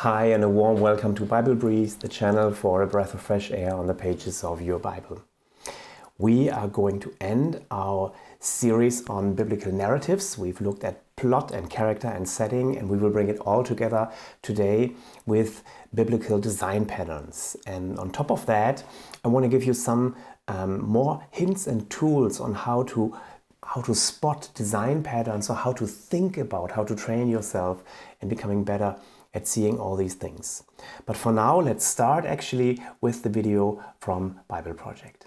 Hi, and a warm welcome to Bible Breeze, the channel for a breath of fresh air on the pages of your Bible. We are going to end our series on biblical narratives. We've looked at plot and character and setting, and we will bring it all together today with biblical design patterns. And on top of that, I want to give you some more hints and tools on how to spot design patterns, or how to think about how to train yourself in becoming better at seeing all these things. But for now, let's start actually with the video from Bible Project.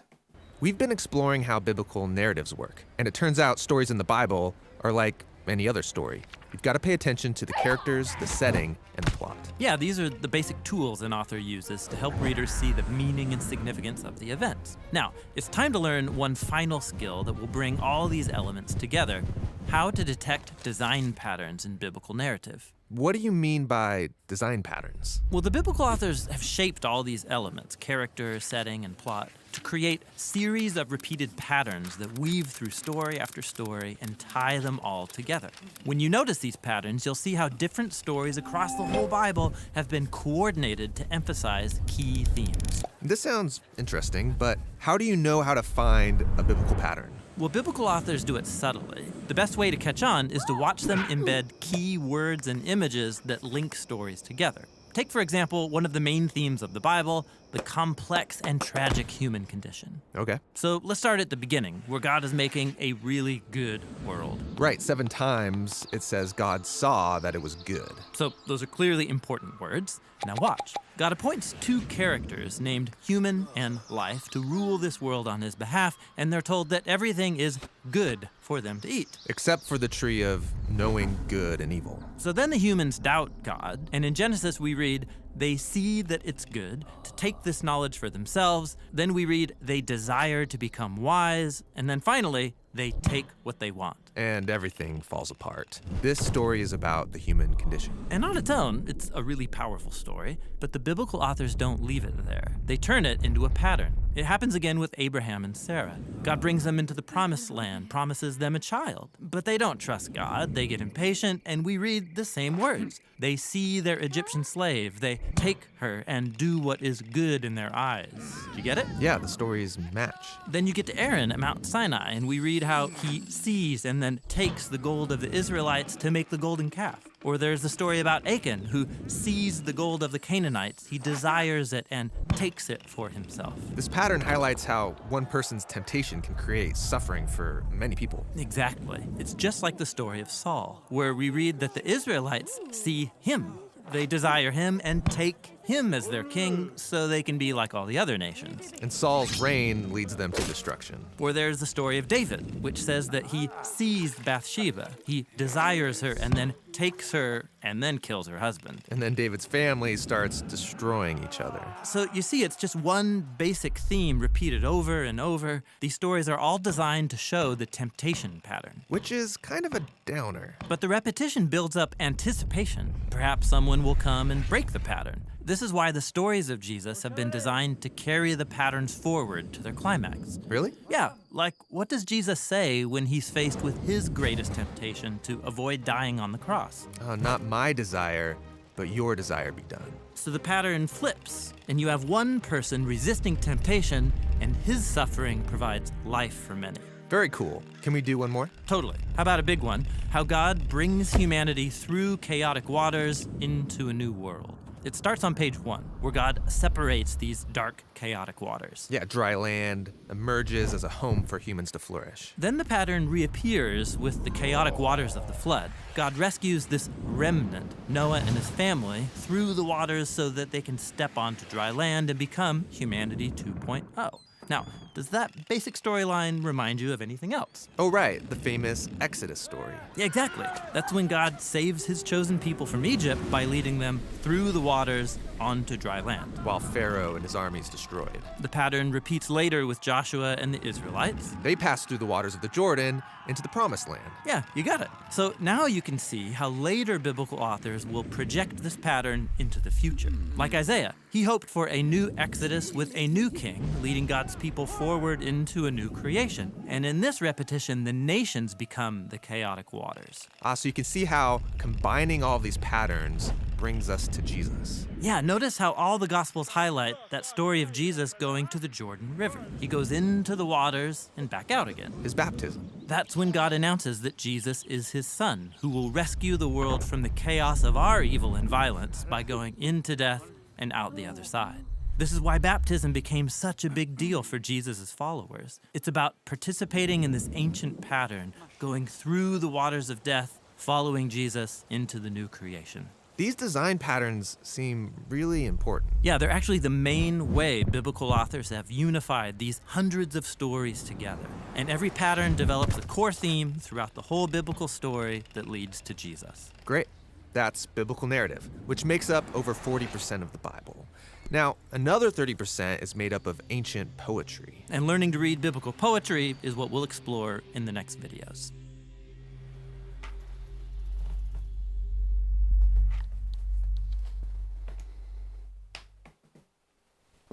We've been exploring how biblical narratives work, and it turns out stories in the Bible are like any other story. You've got to pay attention to the characters, the setting, and the plot. Yeah, these are the basic tools an author uses to help readers see the meaning and significance of the events. Now, it's time to learn one final skill that will bring all these elements together: how to detect design patterns in biblical narrative. What do you mean by design patterns? Well, the biblical authors have shaped all these elements, character, setting, and plot, to create series of repeated patterns that weave through story after story and tie them all together. When you notice these patterns, you'll see how different stories across the whole Bible have been coordinated to emphasize key themes. This sounds interesting, but how do you know how to find a biblical pattern? Well, biblical authors do it subtly. The best way to catch on is to watch them embed key words and images that link stories together. Take, for example, one of the main themes of the Bible, the complex and tragic human condition. Okay. So let's start at the beginning, where God is making a really good world. Right, 7 times it says God saw that it was good. So those are clearly important words. Now watch. God appoints 2 characters named Human and Life to rule this world on his behalf, and they're told that everything is good for them to eat. Except for the tree of knowing good and evil. So then the humans doubt God, and in Genesis we read, they see that it's good to take this knowledge for themselves. Then we read, they desire to become wise, and then finally, they take what they want. And everything falls apart. This story is about the human condition. And on its own, it's a really powerful story, but the biblical authors don't leave it there. They turn it into a pattern. It happens again with Abraham and Sarah. God brings them into the promised land, promises them a child. But they don't trust God, they get impatient, and we read the same words. They see their Egyptian slave, they take her and do what is good in their eyes. Do you get it? Yeah, the stories match. Then you get to Aaron at Mount Sinai, and we read how he sees and then takes the gold of the Israelites to make the golden calf. Or there's the story about Achan, who sees the gold of the Canaanites. He desires it and takes it for himself. This pattern highlights how one person's temptation can create suffering for many people. Exactly. It's just like the story of Saul, where we read that the Israelites see him. They desire him and take him as their king so they can be like all the other nations. And Saul's reign leads them to destruction. Or there's the story of David, which says that he sees Bathsheba. He desires her and then takes her and then kills her husband. And then David's family starts destroying each other. So you see, it's just one basic theme repeated over and over. These stories are all designed to show the temptation pattern. Which is kind of a downer. But the repetition builds up anticipation. Perhaps someone will come and break the pattern. This is why the stories of Jesus have been designed to carry the patterns forward to their climax. Really? Yeah, like what does Jesus say when he's faced with his greatest temptation to avoid dying on the cross? Not my desire, but your desire be done. So the pattern flips, and you have one person resisting temptation, and his suffering provides life for many. Very cool. Can we do one more? Totally. How about a big one? How God brings humanity through chaotic waters into a new world. It starts on page 1, where God separates these dark, chaotic waters. Yeah, dry land emerges as a home for humans to flourish. Then the pattern reappears with the chaotic waters of the flood. God rescues this remnant, Noah and his family, through the waters so that they can step onto dry land and become humanity 2.0. Now, does that basic storyline remind you of anything else? Oh, right, the famous Exodus story. Yeah, exactly. That's when God saves his chosen people from Egypt by leading them through the waters onto dry land. While Pharaoh and his armies destroyed. The pattern repeats later with Joshua and the Israelites. They passed through the waters of the Jordan into the Promised Land. Yeah, you got it. So now you can see how later biblical authors will project this pattern into the future. Like Isaiah, he hoped for a new Exodus with a new king, leading God's people forward into a new creation. And in this repetition, the nations become the chaotic waters. So you can see how combining all of these patterns brings us to Jesus. Yeah, notice how all the Gospels highlight that story of Jesus going to the Jordan River. He goes into the waters and back out again. His baptism. That's when God announces that Jesus is his son, who will rescue the world from the chaos of our evil and violence by going into death and out the other side. This is why baptism became such a big deal for Jesus' followers. It's about participating in this ancient pattern, going through the waters of death, following Jesus into the new creation. These design patterns seem really important. Yeah, they're actually the main way biblical authors have unified these hundreds of stories together. And every pattern develops a core theme throughout the whole biblical story that leads to Jesus. Great. That's biblical narrative, which makes up over 40% of the Bible. Now, another 30% is made up of ancient poetry. And learning to read biblical poetry is what we'll explore in the next videos.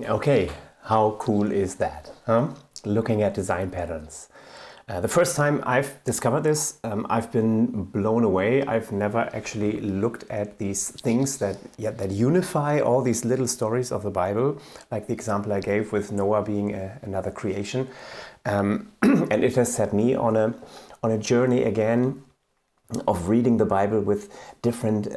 Okay, how cool is that? Huh? Looking at design patterns. The first time I've discovered this, I've been blown away. I've never actually looked at these things that unify all these little stories of the Bible, like the example I gave with Noah being another creation. And it has set me on a journey again of reading the Bible with different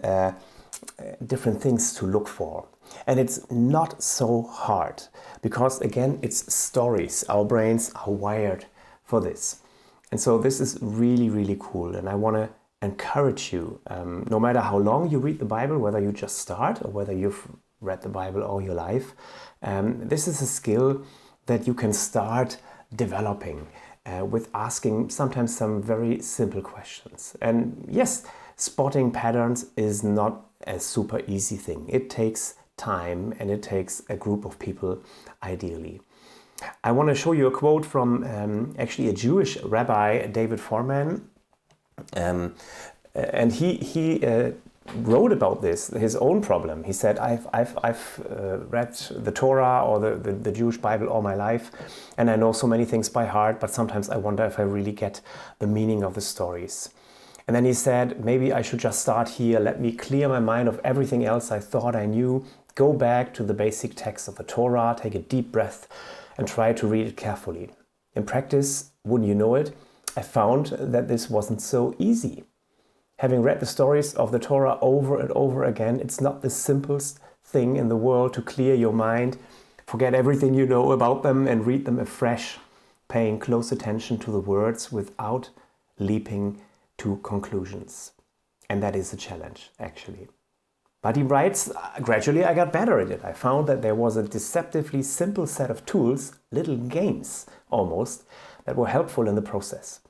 things to look for. And it's not so hard because, again, it's stories. Our brains are wired for this. And so this is really, really cool. And I want to encourage you, no matter how long you read the Bible, whether you just start or whether you've read the Bible all your life, this is a skill that you can start developing with asking sometimes some very simple questions. And yes, spotting patterns is not a super easy thing. It takes time and it takes a group of people, ideally. I want to show you a quote from actually a Jewish rabbi, David Foreman, and he wrote about this, his own problem. He said, I've read the Torah or the Jewish Bible all my life, and I know so many things by heart, but sometimes I wonder if I really get the meaning of the stories. And then he said, maybe I should just start here, let me clear my mind of everything else I thought I knew, go back to the basic text of the Torah, take a deep breath, and try to read it carefully. In practice, wouldn't you know it, I found that this wasn't so easy. Having read the stories of the Torah over and over again, it's not the simplest thing in the world to clear your mind, forget everything you know about them and read them afresh, paying close attention to the words without leaping to conclusions. And that is a challenge, actually. But he writes, gradually I got better at it. I found that there was a deceptively simple set of tools, little games almost, that were helpful in the process.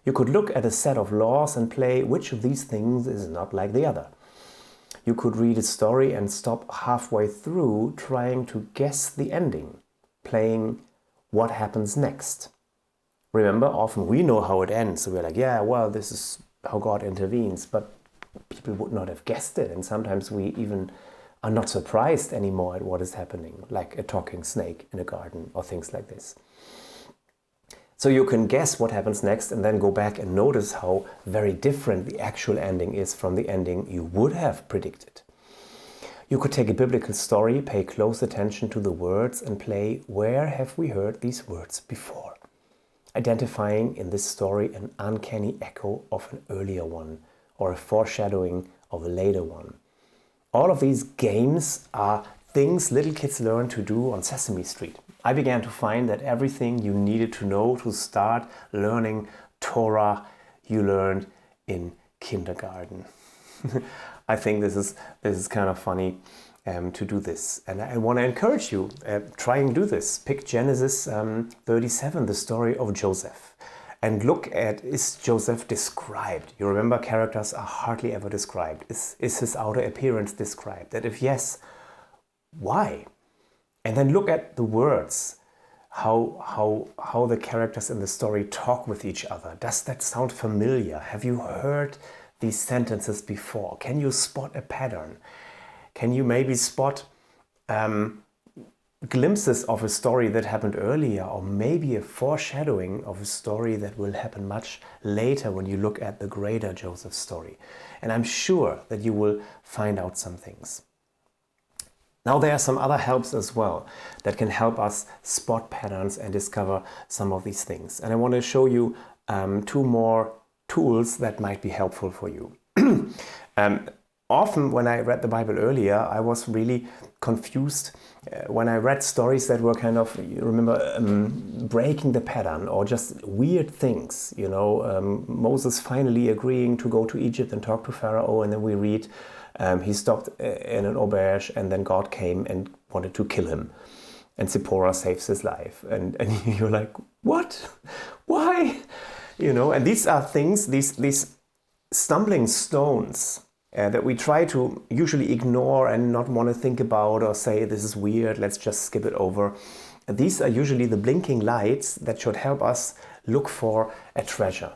You could look at a set of laws and play which of these things is not like the other. You could read a story and stop halfway through trying to guess the ending, playing what happens next. Remember, often we know how it ends, so we're like, yeah, well, this is how God intervenes, but people would not have guessed it, and sometimes we even are not surprised anymore at what is happening, like a talking snake in a garden or things like this. So you can guess what happens next and then go back and notice how very different the actual ending is from the ending you would have predicted. You could take a biblical story, pay close attention to the words and play, where have we heard these words before? Identifying in this story an uncanny echo of an earlier one or a foreshadowing of a later one. All of these games are things little kids learn to do on Sesame Street. I began to find that everything you needed to know to start learning Torah, you learned in kindergarten. I think this is kind of funny to do this. And I want to encourage you, try and do this. Pick Genesis 37, the story of Joseph. And look at, is Joseph described? You remember, characters are hardly ever described. Is his outer appearance described? And if yes, why? And then look at the words, how the characters in the story talk with each other. Does that sound familiar? Have you heard these sentences before? Can you spot a pattern? Can you maybe spot glimpses of a story that happened earlier, or maybe a foreshadowing of a story that will happen much later when you look at the greater Joseph story. And I'm sure that you will find out some things. Now there are some other helps as well that can help us spot patterns and discover some of these things. And I want to show you two more tools that might be helpful for you. Often when I read the Bible earlier, I was really confused when I read stories that were kind of, you remember, breaking the pattern or just weird things. You know, Moses finally agreeing to go to Egypt and talk to Pharaoh, and then we read he stopped in an auberge and then God came and wanted to kill him. And Zipporah saves his life. And you're like, what? Why? You know, and these are things, these stumbling stones that we try to usually ignore and not want to think about or say, this is weird, let's just skip it over. And these are usually the blinking lights that should help us look for a treasure.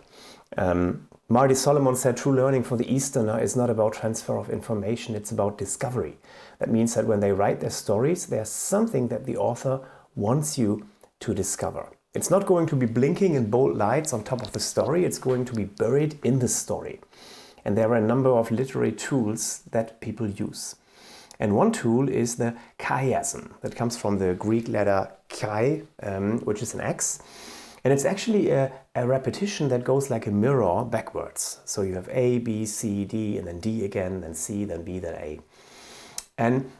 Marty Solomon said, true learning for the Easterner is not about transfer of information, it's about discovery. That means that when they write their stories, there's something that the author wants you to discover. It's not going to be blinking in bold lights on top of the story, it's going to be buried in the story. And there are a number of literary tools that people use. And one tool is the chiasm, that comes from the Greek letter chi, which is an X. And it's actually a repetition that goes like a mirror backwards. So you have A, B, C, D, and then D again, then C, then B, then A. And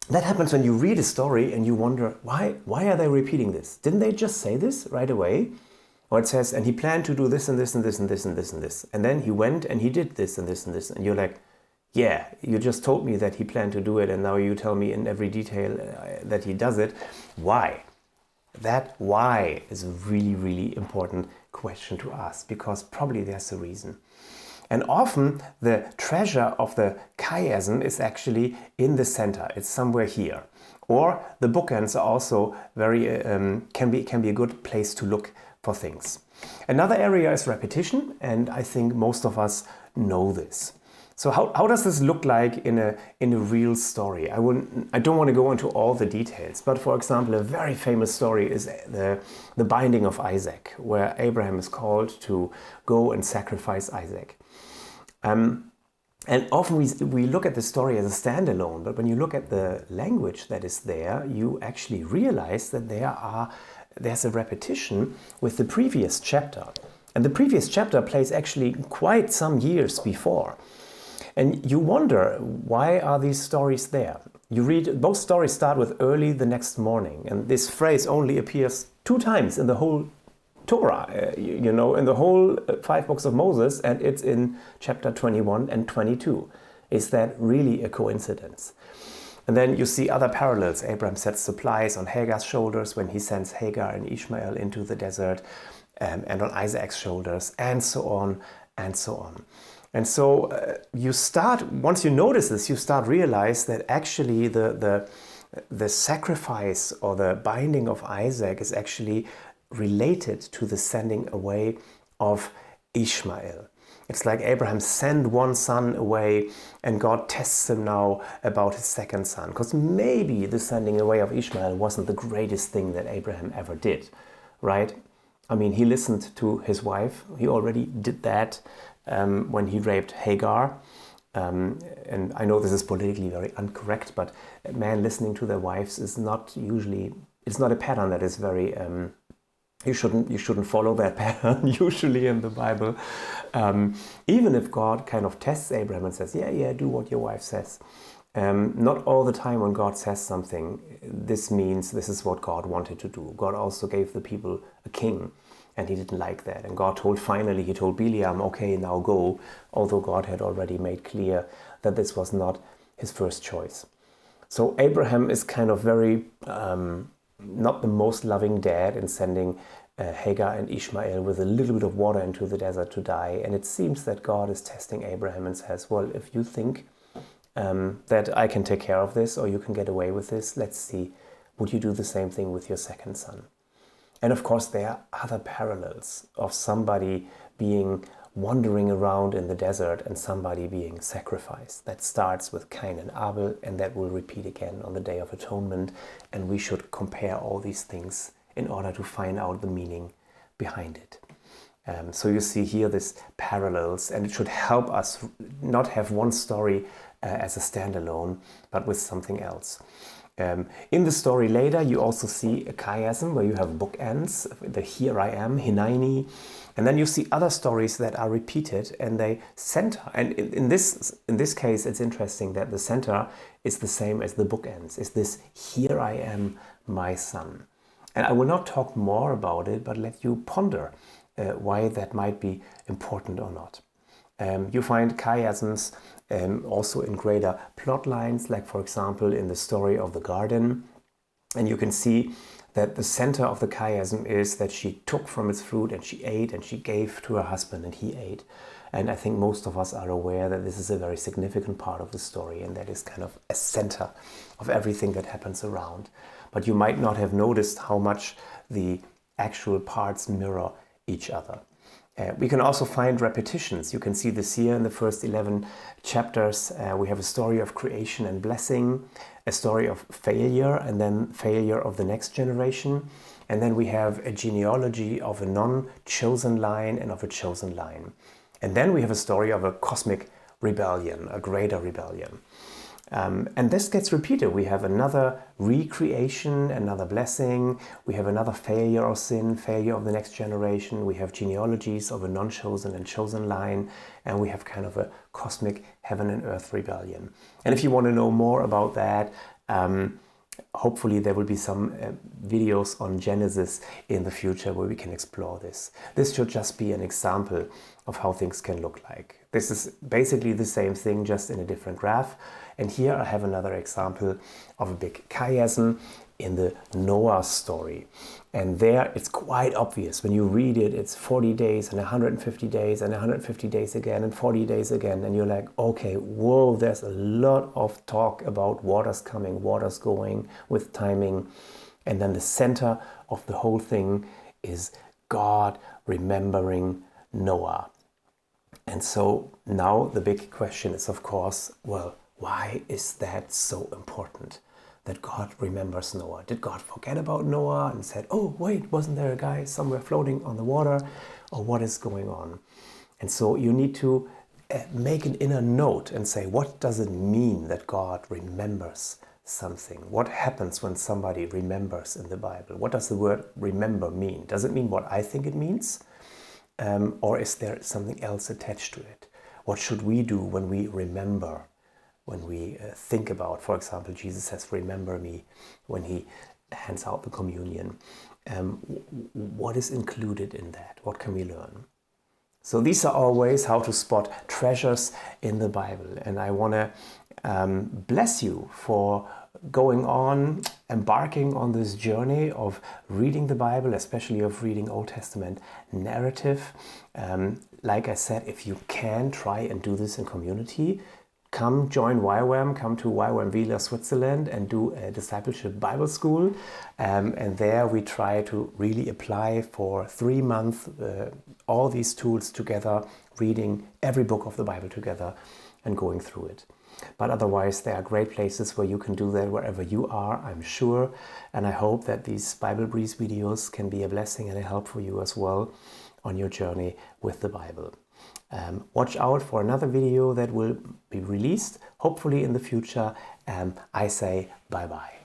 that happens when you read a story and you wonder, why are they repeating this? Didn't they just say this right away? Or it says, and he planned to do this and this and this and this and this and this. And then he went and he did this and this and this. And you're like, yeah, you just told me that he planned to do it. And now you tell me in every detail that he does it. Why? That why is a really, really important question to ask, because probably there's a reason. And often the treasure of the chiasm is actually in the center. It's somewhere here. Or the bookends are also very can be a good place to look for things. Another area is repetition, and I think most of us know this. So how does this look like in a real story? I don't want to go into all the details, but for example, a very famous story is the binding of Isaac, where Abraham is called to go and sacrifice Isaac. And often we look at the story as a standalone, but when you look at the language that is there, you actually realize that there's a repetition with the previous chapter. And the previous chapter plays actually quite some years before. And you wonder, why are these stories there? You read, both stories start with early the next morning. And this phrase only appears 2 times in the whole Torah, in the whole 5 books of Moses, and it's in chapter 21 and 22. Is that really a coincidence? And then you see other parallels. Abraham sets supplies on Hagar's shoulders when he sends Hagar and Ishmael into the desert, and on Isaac's shoulders, and so on and so on. And so you start, once you notice this, you start realize that actually the sacrifice or the binding of Isaac is actually related to the sending away of Ishmael. It's like Abraham sent one son away and God tests him now about his second son. Because maybe the sending away of Ishmael wasn't the greatest thing that Abraham ever did, right? I mean, he listened to his wife. He already did that when he raped Hagar. And I know this is politically very incorrect, but men listening to their wives is not usually, it's not a pattern that is very, you shouldn't follow that pattern usually in the Bible. Even if God kind of tests Abraham and says, yeah, do what your wife says. Not all the time when God says something, this means this is what God wanted to do. God also gave the people a king, and he didn't like that. And God finally he told Bileam, okay, now go, although God had already made clear that this was not his first choice. So Abraham is kind of very, not the most loving dad in sending Hagar and Ishmael with a little bit of water into the desert to die. And it seems that God is testing Abraham and says, well, if you think that I can take care of this or you can get away with this, let's see, would you do the same thing with your second son? And of course, there are other parallels of somebody being wandering around in the desert and somebody being sacrificed. That starts with Cain and Abel, and that will repeat again on the Day of Atonement. And we should compare all these things in order to find out the meaning behind it. So you see here this parallels, and it should help us not have one story as a standalone, but with something else. In the story later, you also see a chiasm where you have bookends, the here I am, Hineni, and then you see other stories that are repeated and they center. And in this case, it's interesting that the center is the same as the bookends. It's this here I am, my son. And I will not talk more about it, but let you ponder why that might be important or not. You find chiasms also in greater plot lines, like for example in the story of the garden. And you can see that the center of the chiasm is that she took from its fruit and she ate and she gave to her husband and he ate. And I think most of us are aware that this is a very significant part of the story, and that is kind of a center of everything that happens around. But you might not have noticed how much the actual parts mirror each other. We can also find repetitions. You can see this here in the first 11 chapters. We have a story of creation and blessing, a story of failure, and then failure of the next generation. And then we have a genealogy of a non-chosen line and of a chosen line. And then we have a story of a cosmic rebellion, a greater rebellion. And this gets repeated. We have another recreation, another blessing. We have another failure of sin, failure of the next generation. We have genealogies of a non-chosen and chosen line. And we have kind of a cosmic heaven and earth rebellion. And if you want to know more about that, hopefully there will be some videos on Genesis in the future where we can explore this. This should just be an example of how things can look like. This is basically the same thing, just in a different graph. And here I have another example of a big chiasm in the Noah story. And there it's quite obvious. When you read it, it's 40 days and 150 days and 150 days again and 40 days again. And you're like, okay, whoa, there's a lot of talk about waters coming, waters going with timing. And then the center of the whole thing is God remembering Noah. And so now the big question is, of course, well, why is that so important that God remembers Noah? Did God forget about Noah and said, oh, wait, wasn't there a guy somewhere floating on the water? Or what is going on? And so you need to make an inner note and say, what does it mean that God remembers something? What happens when somebody remembers in the Bible? What does the word remember mean? Does it mean what I think it means? Or is there something else attached to it? What should we do when we remember? When we think about, for example, Jesus says, remember me, when he hands out the communion. What is included in that? What can we learn? So these are all ways how to spot treasures in the Bible. And I want to bless you for going on, embarking on this journey of reading the Bible, especially of reading Old Testament narrative. Like I said, if you can, try and do this in community. Come join YWAM, come to YWAM Vila, Switzerland, and do a discipleship Bible school. And there we try to really apply for 3 months all these tools together, reading every book of the Bible together and going through it. But otherwise, there are great places where you can do that wherever you are, I'm sure. And I hope that these Bible Breeze videos can be a blessing and a help for you as well on your journey with the Bible. Watch out for another video that will be released, hopefully in the future. I say bye-bye.